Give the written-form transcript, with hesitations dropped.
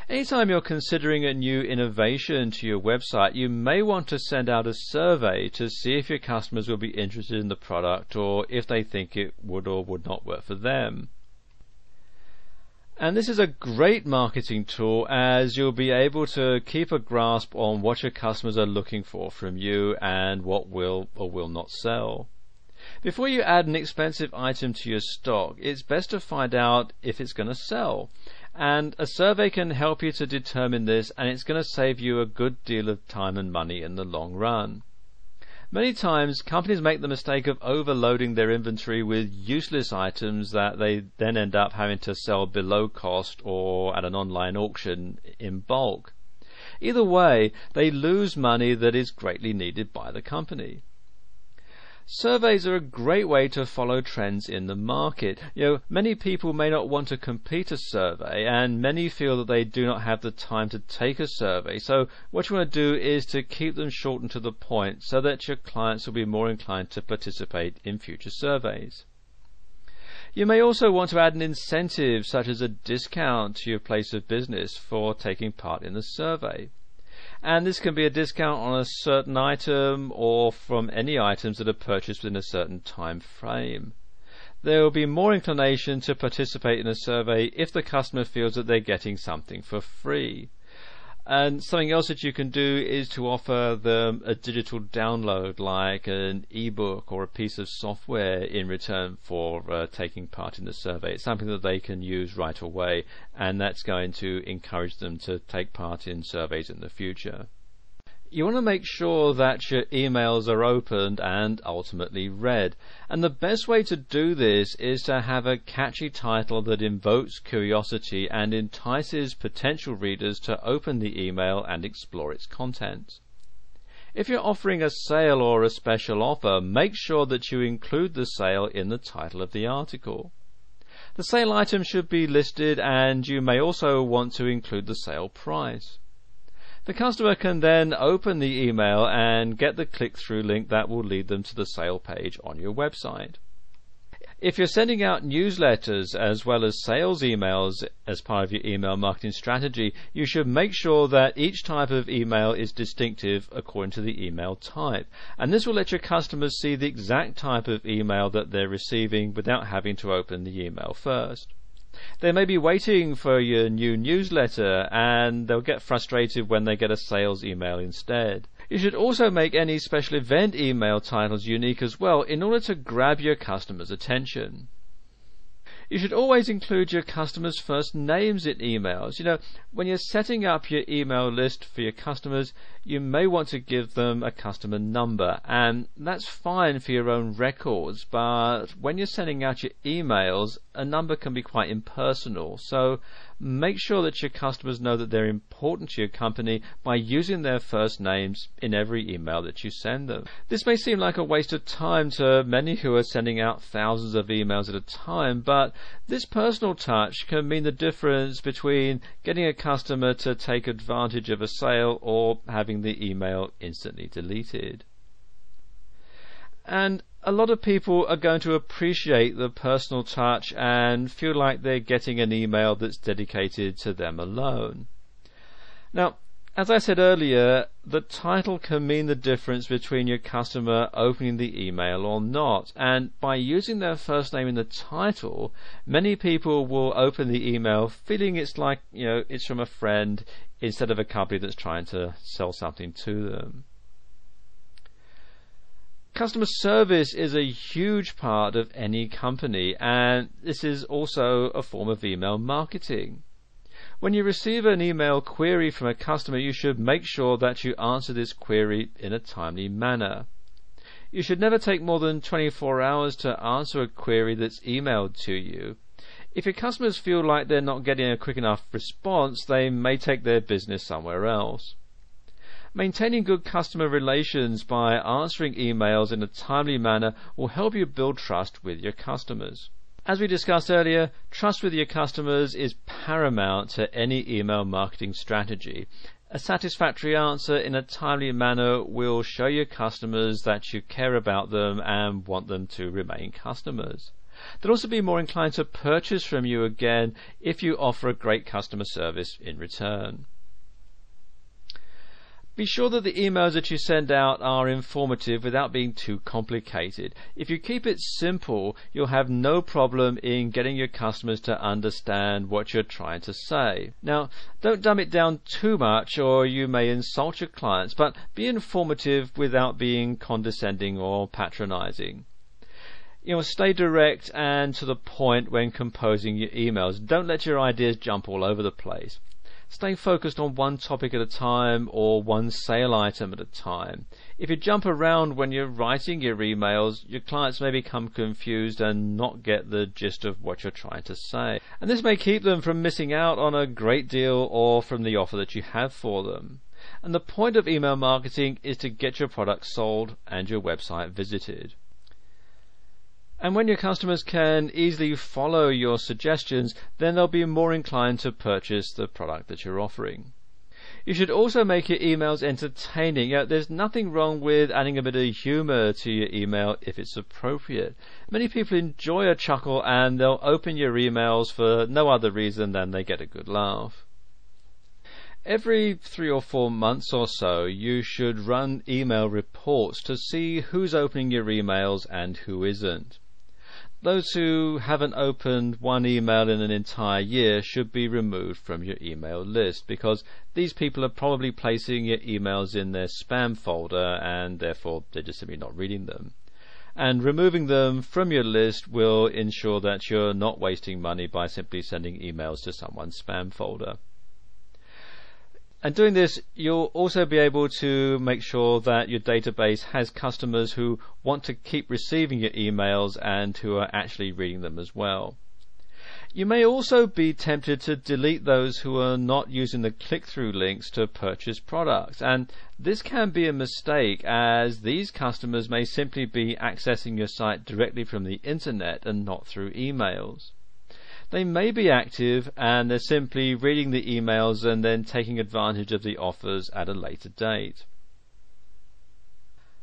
Anytime you're considering a new innovation to your website, you may want to send out a survey to see if your customers will be interested in the product or if they think it would or would not work for them. And this is a great marketing tool, as you'll be able to keep a grasp on what your customers are looking for from you and what will or will not sell. Before you add an expensive item to your stock, it's best to find out if it's going to sell. And a survey can help you to determine this, and it's going to save you a good deal of time and money in the long run. Many times, companies make the mistake of overloading their inventory with useless items that they then end up having to sell below cost or at an online auction in bulk. Either way, they lose money that is greatly needed by the company. Surveys are a great way to follow trends in the market. Many people may not want to complete a survey, and many feel that they do not have the time to take a survey. So what you want to do is to keep them short and to the point so that your clients will be more inclined to participate in future surveys. You may also want to add an incentive, such as a discount to your place of business for taking part in the survey. And this can be a discount on a certain item or from any items that are purchased within a certain time frame. There will be more inclination to participate in a survey if the customer feels that they're getting something for free. And something else that you can do is to offer them a digital download, like an ebook or a piece of software, in return for taking part in the survey. It's something that they can use right away, and that's going to encourage them to take part in surveys in the future. You want to make sure that your emails are opened and ultimately read. And the best way to do this is to have a catchy title that invokes curiosity and entices potential readers to open the email and explore its contents. If you're offering a sale or a special offer, make sure that you include the sale in the title of the article. The sale item should be listed, and you may also want to include the sale price. The customer can then open the email and get the click-through link that will lead them to the sale page on your website. If you're sending out newsletters as well as sales emails as part of your email marketing strategy, you should make sure that each type of email is distinctive according to the email type. And this will let your customers see the exact type of email that they're receiving without having to open the email first. They may be waiting for your new newsletter, and they'll get frustrated when they get a sales email instead. You should also make any special event email titles unique as well in order to grab your customers' attention. You should always include your customers' first names in emails. When you're setting up your email list for your customers, you may want to give them a customer number, and that's fine for your own records, but when you're sending out your emails, a number can be quite impersonal. So make sure that your customers know that they're important to your company by using their first names in every email that you send them. This may seem like a waste of time to many who are sending out thousands of emails at a time, but this personal touch can mean the difference between getting a customer to take advantage of a sale or having the email instantly deleted. And a lot of people are going to appreciate the personal touch and feel like they're getting an email that's dedicated to them alone. Now, as I said earlier, the title can mean the difference between your customer opening the email or not, and by using their first name in the title, many people will open the email feeling it's like, it's from a friend instead of a company that's trying to sell something to them. Customer service is a huge part of any company, and this is also a form of email marketing. When you receive an email query from a customer, you should make sure that you answer this query in a timely manner. You should never take more than 24 hours to answer a query that's emailed to you. If your customers feel like they're not getting a quick enough response, they may take their business somewhere else. Maintaining good customer relations by answering emails in a timely manner will help you build trust with your customers. As we discussed earlier, trust with your customers is paramount to any email marketing strategy. A satisfactory answer in a timely manner will show your customers that you care about them and want them to remain customers. They'll also be more inclined to purchase from you again if you offer a great customer service in return. Be sure that the emails that you send out are informative without being too complicated. If you keep it simple, you'll have no problem in getting your customers to understand what you're trying to say. Now, don't dumb it down too much or you may insult your clients, but be informative without being condescending or patronizing. Stay direct and to the point when composing your emails. Don't let your ideas jump all over the place. Stay focused on one topic at a time or one sale item at a time. If you jump around when you're writing your emails, your clients may become confused and not get the gist of what you're trying to say. And this may keep them from missing out on a great deal or from the offer that you have for them. And the point of email marketing is to get your product sold and your website visited. And when your customers can easily follow your suggestions, then they'll be more inclined to purchase the product that you're offering. You should also make your emails entertaining. There's nothing wrong with adding a bit of humor to your email if it's appropriate. Many people enjoy a chuckle and they'll open your emails for no other reason than they get a good laugh. Every 3 or 4 months or so, you should run email reports to see who's opening your emails and who isn't. Those who haven't opened one email in an entire year should be removed from your email list, because these people are probably placing your emails in their spam folder and therefore they're just simply not reading them. And removing them from your list will ensure that you're not wasting money by simply sending emails to someone's spam folder. And doing this, you'll also be able to make sure that your database has customers who want to keep receiving your emails and who are actually reading them as well. You may also be tempted to delete those who are not using the click-through links to purchase products, and this can be a mistake, as these customers may simply be accessing your site directly from the internet and not through emails. They may be active and they're simply reading the emails and then taking advantage of the offers at a later date.